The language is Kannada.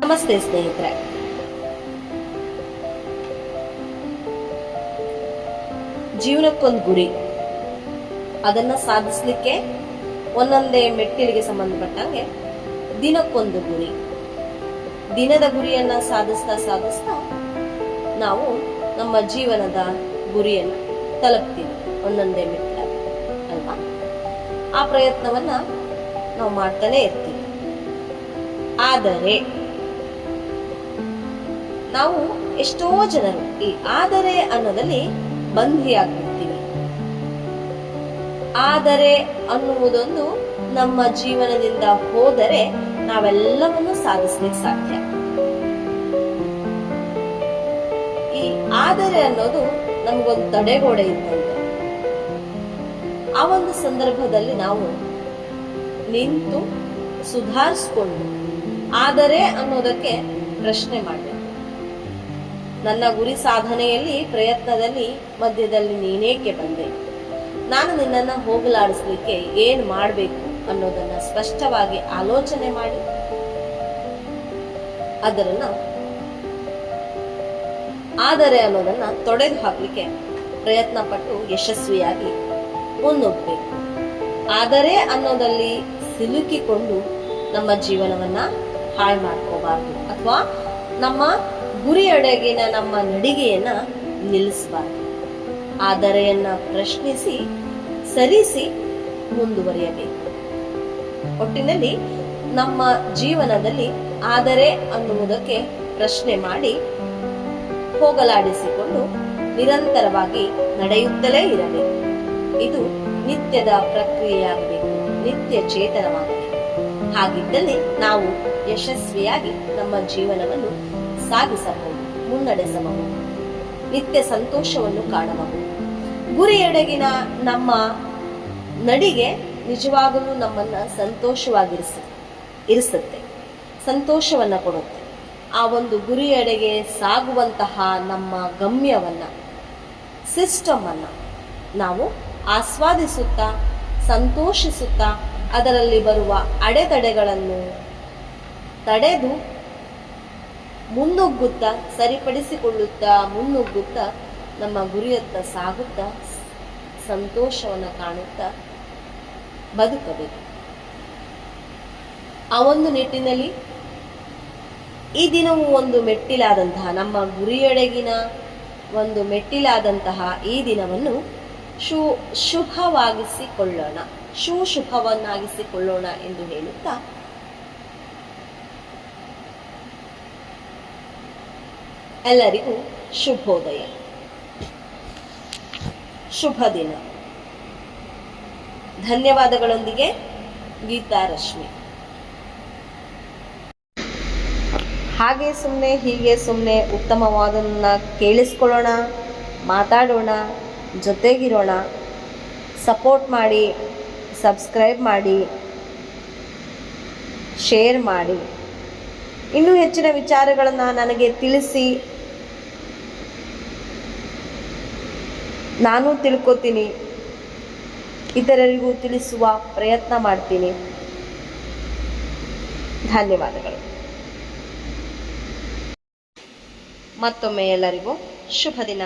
ನಮಸ್ತೆ ಸ್ನೇಹಿತರೆ, ಜೀವನಕ್ಕೊಂದು ಗುರಿ, ಅದನ್ನ ಸಾಧಿಸಲಿಕ್ಕೆ ಒಂದೊಂದೇ ಮೆಟ್ಟಿಲಿಗೆ ಸಂಬಂಧಪಟ್ಟಂಗೆ ದಿನಕ್ಕೊಂದು ಗುರಿ. ದಿನದ ಗುರಿಯನ್ನ ಸಾಧಿಸ್ತಾ ನಾವು ನಮ್ಮ ಜೀವನದ ಗುರಿಯನ್ನ ತಲುಪ್ತೀವಿ ಒಂದೊಂದೇ ಮೆಟ್ಟಿಲಾಗಿ ಅಲ್ವಾ. ಆ ಪ್ರಯತ್ನವನ್ನ ನಾವು ಮಾಡ್ತಾನೆ ಇರ್ತೀವಿ. ಆದರೆ ನಾವು ಎಷ್ಟೋ ಜನರು ಈ ಆದರೆ ಅನ್ನೋದಲ್ಲಿ ಬಂಧಿಯಾಗ್ಬಿಡ್ತೀವಿ. ಆದರೆ ಅನ್ನುವುದೊಂದು ನಮ್ಮ ಜೀವನದಿಂದ ಹೋದರೆ ನಾವೆಲ್ಲವನ್ನೂ ಸಾಧಿಸ್ಲಿಕ್ಕೆ ಸಾಧ್ಯ. ಈ ಆದರೆ ಅನ್ನೋದು ನಮಗೊಂದು ತಡೆಗೋಡೆ ಇದ್ದಂತೆ. ಆ ಒಂದು ಸಂದರ್ಭದಲ್ಲಿ ನಾವು ನಿಂತು ಸುಧಾರಿಸ್ಕೊಂಡು ಆದರೆ ಅನ್ನೋದಕ್ಕೆ ಪ್ರಶ್ನೆ ಮಾಡಬೇಕು. ನನ್ನ ಗುರಿ ಸಾಧನೆಯಲ್ಲಿ ಪ್ರಯತ್ನದಲ್ಲಿ ಮಧ್ಯದಲ್ಲಿ ನೀನೇಕೆ ಬಂದೆ? ನಾನು ನಿನ್ನನ್ನ ಹೋಗಲಾಡಿಸ್ಲಿಕ್ಕೆ ಏನ್ ಮಾಡಬೇಕು ಅನ್ನೋದನ್ನ ಸ್ಪಷ್ಟವಾಗಿ ಆಲೋಚನೆ ಮಾಡಿ ಅದರನ್ನ ಆದರೆ ಅನ್ನೋದನ್ನ ತೊಡೆದು ಹಾಕ್ಲಿಕ್ಕೆ ಪ್ರಯತ್ನ ಪಟ್ಟು ಯಶಸ್ವಿಯಾಗಿ ಮುನ್ನುಗ್ಗಬೇಕು. ಆದರೆ ಅನ್ನೋದಲ್ಲಿ ಸಿಲುಕಿಕೊಂಡು ನಮ್ಮ ಜೀವನವನ್ನ ಹಾಳು ಮಾಡ್ಕೋಬಾರ್ದು, ಅಥವಾ ನಮ್ಮ ಗುರಿಯೆಡೆಗಿನ ನಮ್ಮ ನಡಿಗೆಯನ್ನ ನಿಲ್ಲಿಸಬಾರ್ದು. ಆದರೆಯನ್ನ ಪ್ರಶ್ನಿಸಿ ಸರಿಸಿ ಮುಂದುವರಿಯಬೇಕು. ಒಟ್ಟಿನಲ್ಲಿ ನಮ್ಮ ಜೀವನದಲ್ಲಿ ಆದರೆ ಅನ್ನುವುದಕ್ಕೆ ಪ್ರಶ್ನೆ ಮಾಡಿ ಹೋಗಲಾಡಿಸಿಕೊಂಡು ನಿರಂತರವಾಗಿ ನಡೆಯುತ್ತಲೇ ಇರಬೇಕು. ಇದು ನಿತ್ಯದ ಪ್ರಕ್ರಿಯೆಯಾಗಬೇಕು, ನಿತ್ಯ ಚೇತನವಾಗಬೇಕು. ಹಾಗಿದ್ದಲ್ಲಿ ನಾವು ಯಶಸ್ವಿಯಾಗಿ ನಮ್ಮ ಜೀವನವನ್ನು ಸಾಗಿಸಬಹುದು, ಮುನ್ನಡೆಸಬಹುದು, ನಿತ್ಯ ಸಂತೋಷವನ್ನು ಕಾಣಬಹುದು. ಗುರಿಯೆಡೆಗಿನ ನಮ್ಮ ನಡಿಗೆ ನಿಜವಾಗಲೂ ನಮ್ಮನ್ನ ಇರಿಸುತ್ತೆ, ಸಂತೋಷವನ್ನ ಕೊಡುತ್ತೆ. ಆ ಒಂದು ಗುರಿಯೆಡೆಗೆ ಸಾಗುವಂತಹ ನಮ್ಮ ಗಮ್ಯವನ್ನ, ಸಿಸ್ಟಮ್ ಅನ್ನ ನಾವು ಆಸ್ವಾದಿಸುತ್ತಾ ಸಂತೋಷಿಸುತ್ತಾ ಅದರಲ್ಲಿ ಬರುವ ಅಡೆತಡೆಗಳನ್ನು ತಡೆದು ಮುನ್ನುಗ್ಗುತ್ತಾ ಸರಿಪಡಿಸಿಕೊಳ್ಳುತ್ತಾ ಮುನ್ನುಗ್ಗುತ್ತಾ ನಮ್ಮ ಗುರಿಯತ್ತ ಸಾಗುತ್ತಾ ಸಂತೋಷವನ್ನು ಕಾಣುತ್ತಾ ಬದುಕಬೇಕು. ಆ ಒಂದು ನಿಟ್ಟಿನಲ್ಲಿ ಈ ದಿನವೂ ಒಂದು ಮೆಟ್ಟಿಲಾದಂತಹ, ನಮ್ಮ ಗುರಿಯೆಡೆಗಿನ ಒಂದು ಮೆಟ್ಟಿಲಾದಂತಹ ಈ ದಿನವನ್ನು ಶುಭವನ್ನಾಗಿಸಿಕೊಳ್ಳೋಣ ಎಂದು ಹೇಳುತ್ತಾ ಎಲ್ಲರಿಗೂ ಶುಭೋದಯ, ಶುಭ ದಿನ. ಧನ್ಯವಾದಗಳೊಂದಿಗೆ ಗೀತಾ ರಶ್ಮಿ. ಹಾಗೆ ಸುಮ್ಮನೆ ಹೀಗೆ ಸುಮ್ಮನೆ ಉತ್ತಮವಾದನ್ನ ಕೇಳಿಸ್ಕೊಳ್ಳೋಣ, ಮಾತಾಡೋಣ, ಜೊತೆಗಿರೋಣ. ಸಪೋರ್ಟ್ ಮಾಡಿ, ಸಬ್ಸ್ಕ್ರೈಬ್ ಮಾಡಿ, ಶೇರ್ ಮಾಡಿ. ಇನ್ನೂ ಹೆಚ್ಚಿನ ವಿಚಾರಗಳನ್ನು ನನಗೆ ತಿಳಿಸಿ, ನಾನು ತಿಳ್ಕೊತೀನಿ, ಇತರರಿಗೂ ತಿಳಿಸುವ ಪ್ರಯತ್ನ ಮಾಡ್ತೀನಿ. ಧನ್ಯವಾದಗಳು. ಮತ್ತೊಮ್ಮೆ ಎಲ್ಲರಿಗೂ ಶುಭ ದಿನ.